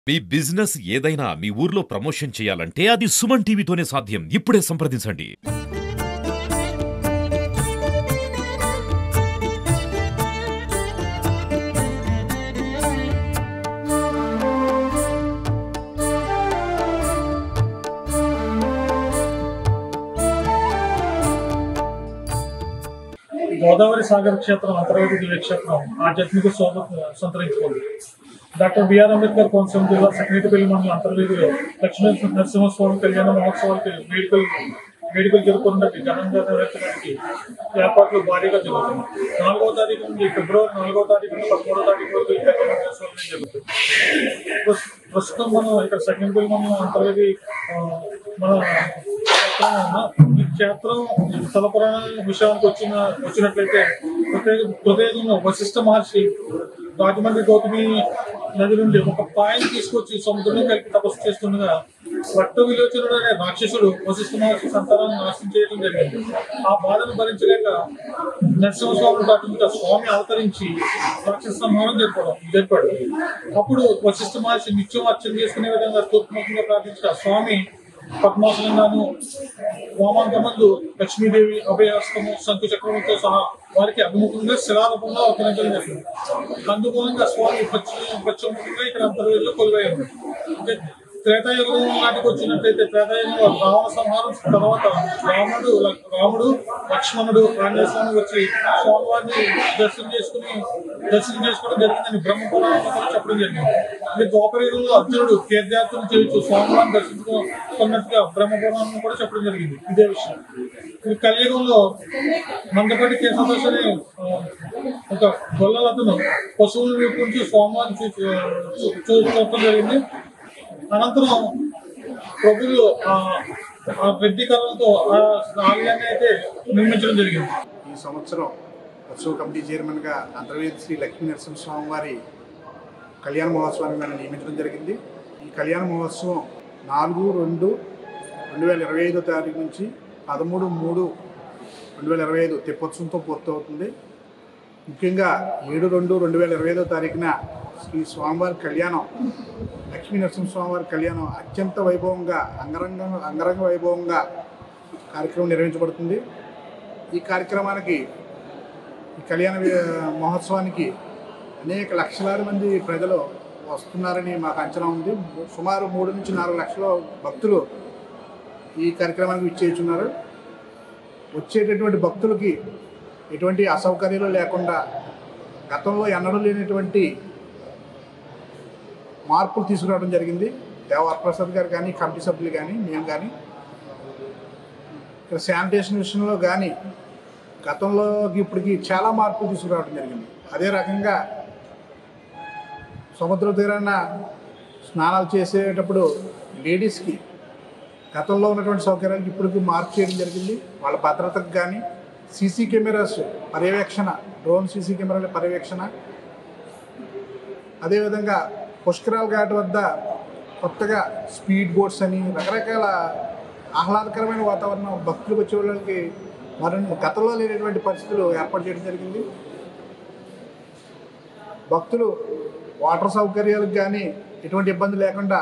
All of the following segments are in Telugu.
మీ బిజినెస్ ఏదైనా మీ ఊర్లో ప్రమోషన్ చేయాలంటే అది సుమన్ టీవీతోనే సాధ్యం. ఇప్పుడే సంప్రదించండి. గోదావరి సాగర్ క్షేత్రం అంతర్వేది దివ్యక్షేత్రం ఆధ్యాత్మిక శోభ సంతరించుకుంది. డాక్టర్ బిఆర్ అంబేద్కర్ కోనసీమ జిల్లా సఖనేటిపల్లి మండలం అంతర్వేదిలో లక్ష్మీ నరసింహస్వామి కళ్యాణ మహోత్సవాలకి వేడుకలు జరుపుకున్నట్టు ఘనంగా నెరవేర్చడానికి ఏర్పాట్లు భారీగా జరుగుతుంది. 4వ తారీఖు నుండి ఫిబ్రవరి 4వ తారీఖు నుండి 13వ తారీఖు వరకు ఈ కళ్యాణ మహోత్సవాలు జరుగుతుంది. ప్రస్తుతం మనం ఇక్కడ సఖనేటిపల్లి మండలం అంతర్వేది మన ఈ క్షేత్రం స్థల పురాణ విషయానికి వచ్చినట్లయితే హృదయంలో వశిష్ఠ మహర్షి రాజమండ్రి గౌతమి నది నుండి ఒక పాయింట్ తీసుకొచ్చి సముద్రంలో కలిపి తపస్సు చేస్తుండగా రక్త విలోచనుడు అనే రాక్షసుడు వశిష్ఠ మహర్షి సంతానాన్ని నాశనం చేయడం జరిగింది. ఆ బాధను భరించలేక నరసింహస్వామి దాటి స్వామి అవతరించి రాక్షస సంహారం జరిపాడు. అప్పుడు వశిష్ఠ మహర్షి నిత్యం అర్చన చేసుకునే విధంగా తూర్పుముఖంగా ప్రార్థించిన స్వామి పద్మాసనంగాను వామాంతమందు లక్ష్మీదేవి అభయహస్తము శంకు చక్రముతో సహా వారికి అభిముఖంగా శిలారూపంలో అవతరించడం జరిగింది. అందుమూలంగా స్వామి పశ్చిమముఖంగా ఇక్కడ అంతర్వేదిలో కొలువైంది. త్రేతాయుగం నాటికి వచ్చినట్లయితే త్రేతాయుగంలో రావణ సంహారం తర్వాత రాముడు లక్ష్మణుడు ఆంజనేయ స్వామి వచ్చి స్వామివారిని దర్శనం చేసుకోవడం జరిగిందని బ్రహ్మపురాణంలో చెప్పడం జరిగింది. ఇది ద్వాపరయుగంలో అర్జునుడు తీర్థయాత్రలు చేయొచ్చు స్వామివారిని దర్శించుకున్నట్టుగా బ్రహ్మపురాణంలో కూడా చెప్పడం జరిగింది. ఇదే విషయం ఇది కలియుగంలో మందపాటి కేశదాస్ అనే ఒక గొల్లలతను పశువులను రూపించి స్వామివారిని చూడటం జరిగింది. అనంతరం ప్రభులు ఆ రెడ్డి కళలతో ఆ ఆలయాన్ని అయితే నిర్మించడం జరిగింది. ఈ సంవత్సరం ఉత్సవ కమిటీ చైర్మన్గా అంతర్వేది శ్రీ లక్ష్మీ నరసింహస్వామి వారి కళ్యాణ మహోత్సవాన్ని మనం నియమించడం జరిగింది. ఈ కళ్యాణ మహోత్సవం 4/2/2025 తారీఖు నుంచి 13/3/2025 తెప్పోత్సవంతో పూర్తవుతుంది. ముఖ్యంగా 7/2/2025 తారీఖున శ్రీ స్వామివారి కళ్యాణం లక్ష్మీ నరసింహస్వామివారి కళ్యాణం అత్యంత వైభవంగా అంగరంగ వైభవంగా కార్యక్రమం నిర్వహించబడుతుంది. ఈ కార్యక్రమానికి ఈ కళ్యాణ మహోత్సవానికి అనేక లక్షలాది మంది ప్రజలు వస్తున్నారని మాకు అంచనా ఉంది. సుమారు 3 నుంచి 4 లక్షల భక్తులు ఈ కార్యక్రమానికి విచ్చేస్తున్నారు. వచ్చేటటువంటి భక్తులకి ఎటువంటి అసౌకర్యాలు లేకుండా గతంలో ఎన్నడూ లేనటువంటి మార్పులు తీసుకురావడం జరిగింది. దేవరప్రసాద్ గారు కానీ కమిటీ సభ్యులు కానీ మేము కానీ ఇక్కడ శానిటేషన్ విషయంలో కానీ గతంలోకి ఇప్పటికి చాలా మార్పులు తీసుకురావడం జరిగింది. అదే రకంగా సముద్ర తీరాన స్నానాలు చేసేటప్పుడు లేడీస్కి గతంలో ఉన్నటువంటి సౌకర్యాలకు ఇప్పటికి మార్పు చేయడం జరిగింది. వాళ్ళ భద్రతకు కానీ సీసీ కెమెరాస్ పర్యవేక్షణ, డ్రోన్ సీసీ కెమెరాల పర్యవేక్షణ, అదేవిధంగా పుష్కరాల ఘాట్ వద్ద కొత్తగా స్పీడ్ బోట్స్ అని రకరకాల ఆహ్లాదకరమైన వాతావరణం భక్తులకు వచ్చే వాళ్ళకి మరిన్ని గతంలో లేనటువంటి పరిస్థితులు ఏర్పాటు చేయడం జరిగింది. భక్తులు వాటర్ సౌకర్యాలకు కానీ ఎటువంటి ఇబ్బంది లేకుండా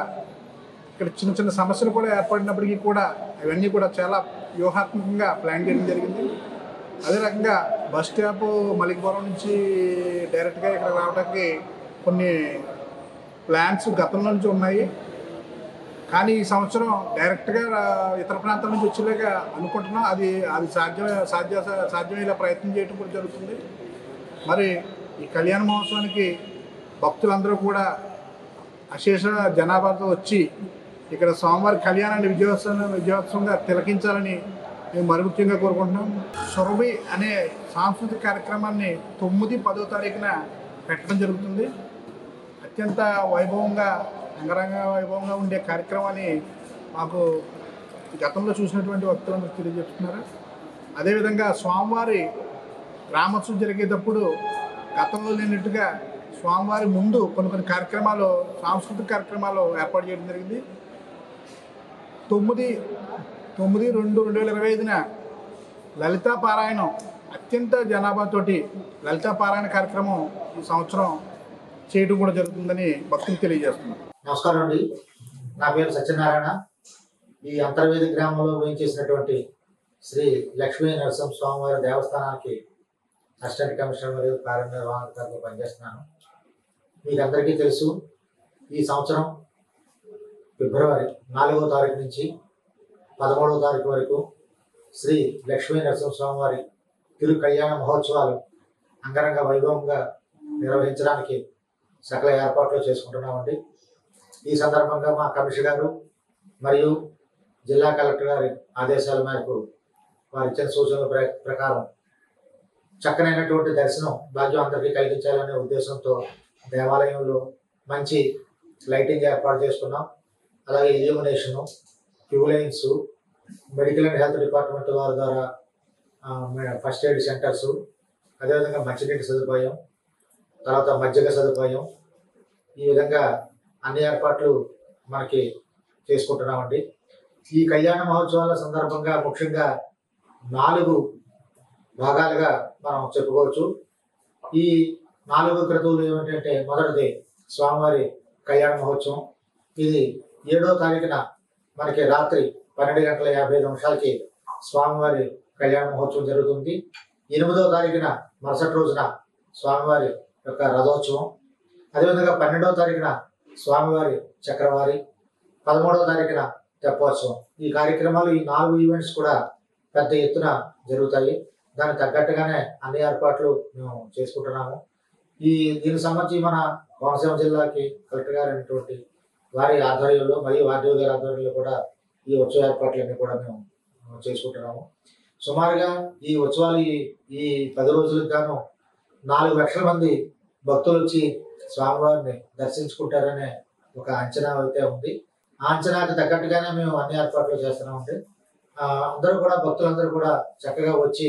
ఇక్కడ చిన్న చిన్న సమస్యలు కూడా ఏర్పడినప్పటికీ కూడా అవన్నీ కూడా చాలా వ్యూహాత్మకంగా ప్లాన్ చేయడం జరిగింది. అదే రకంగా బస్ స్టాప్ మలికపురం నుంచి డైరెక్ట్గా ఇక్కడ రావడానికి కొన్ని ప్లాన్స్ గతంలో నుంచి ఉన్నాయి. కానీ ఈ సంవత్సరం డైరెక్ట్గా ఇతర ప్రాంతాల నుంచి వచ్చేలాగా అనుకుంటున్నాం. అది సాధ్యమయ్యేలా ప్రయత్నం చేయడం కూడా జరుగుతుంది. మరి ఈ కళ్యాణ మహోత్సవానికి భక్తులందరూ కూడా అశేష జనాభాతో వచ్చి ఇక్కడ స్వామివారి కళ్యాణాన్ని విజయోత్సవంగా తిలకించాలని మేము మరి ముఖ్యంగా కోరుకుంటున్నాం. సురభి అనే సాంస్కృతిక కార్యక్రమాన్ని 9-10వ తారీఖున పెట్టడం జరుగుతుంది. అత్యంత వైభవంగా అంగరంగ వైభవంగా ఉండే కార్యక్రమాన్ని మాకు గతంలో చూసినటువంటి భక్తులందరూ తెలియజేస్తున్నారు. అదేవిధంగా స్వామివారి గ్రామోత్సవం జరిగేటప్పుడు గతంలో లేనట్టుగా స్వామివారి ముందు కొన్ని కార్యక్రమాలు, సాంస్కృతిక కార్యక్రమాలు ఏర్పాటు చేయడం జరిగింది. 9/2/2025 లలితా పారాయణం అత్యంత జనాభాతోటి లలితా పారాయణ కార్యక్రమం ఈ సంవత్సరం చేయడం కూడా జరుగుతుందని భక్తులు తెలియజేస్తున్నారు. నమస్కారం అండి. నా పేరు సత్యనారాయణ. ఈ అంతర్వేది గ్రామంలో వేయించేసినటువంటి శ్రీ లక్ష్మీ నరసింహ స్వామివారి దేవస్థానానికి అసిస్టెంట్ కమిషనర్ మరియు కార్యనిర్వాహకులుగా పనిచేస్తున్నాను. మీకు అందరికీ తెలుసు, ఈ సంవత్సరం ఫిబ్రవరి 4వ తారీఖు నుంచి 13వ తారీఖు వరకు శ్రీ లక్ష్మీ నరసింహ స్వామివారి తిరు కళ్యాణ మహోత్సవాలు అంగరంగ వైభవంగా నిర్వహించడానికి సకల ఏర్పాట్లు చేసుకుంటున్నామండి. ఈ సందర్భంగా మా కమిషనర్ గారు మరియు జిల్లా కలెక్టర్ గారి ఆదేశాల మేరకు వారి ఇచ్చిన సూచనల ప్రకారం చక్కనైనటువంటి దర్శనం భాగ్యం అందరికీ కలిగించాలనే ఉద్దేశంతో దేవాలయంలో మంచి లైటింగ్ ఏర్పాటు చేసుకున్నాం. అలాగే illumination, queue lines, medical and health department వారి ద్వారా ఫస్ట్ ఎయిడ్ సెంటర్సు, అదేవిధంగా మంచినీటి సదుపాయం, తర్వాత మజ్జిగ సదుపాయం, ఈ విధంగా అన్ని ఏర్పాట్లు మనకి చేసుకుంటున్నామండి. ఈ కళ్యాణ మహోత్సవాల సందర్భంగా ముఖ్యంగా 4 భాగాలుగా మనం చెప్పుకోవచ్చు. ఈ 4 క్రతువులు ఏమిటంటే, మొదటిది స్వామివారి కళ్యాణ మహోత్సవం. ఇది 7వ తారీఖున మనకి రాత్రి 12:55 స్వామివారి కళ్యాణ మహోత్సవం జరుగుతుంది. 8వ తారీఖున మరుసటి రోజున స్వామివారి యొక్క రథోత్సవం. అదేవిధంగా 12వ తారీఖున స్వామివారి చక్రవారి, 13వ తారీఖున తెప్పోత్సవం. ఈ కార్యక్రమాలు, ఈ 4 ఈవెంట్స్ కూడా పెద్ద ఎత్తున జరుగుతాయి. దానికి తగ్గట్టుగానే అన్ని ఏర్పాట్లు మేము చేసుకుంటున్నాము. దీనికి సంబంధించి మన కోనసీమ జిల్లాకి కలెక్టర్ గారు అయినటువంటి వారి ఆధ్వర్యంలో మరియు ఆర్డీఓ గారి ఆధ్వర్యంలో కూడా ఈ ఉత్సవ ఏర్పాట్లన్నీ కూడా మేము చేసుకుంటున్నాము. సుమారుగా ఈ ఉత్సవాలు ఈ 10 రోజులకు గాను 4 లక్షల మంది భక్తులు వచ్చి స్వామివారిని దర్శించుకుంటారనే ఒక అంచనా అయితే ఉంది. ఆ అంచనాకి తగ్గట్టుగానే మేము అన్ని ఏర్పాట్లు చేస్తున్నామండి. అందరూ కూడా, భక్తులందరూ కూడా చక్కగా వచ్చి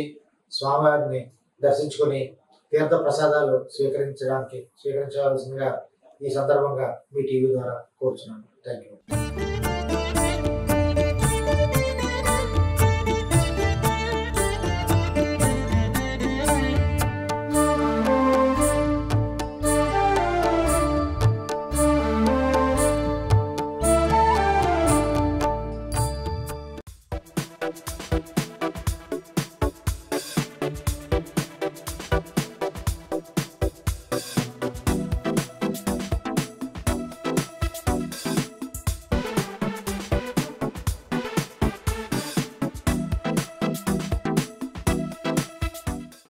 స్వామివారిని దర్శించుకొని తీర్థ ప్రసాదాలు స్వీకరించవలసిందిగా ఈ సందర్భంగా మీ టీవీ ద్వారా కోరుచున్నాను. Thank you.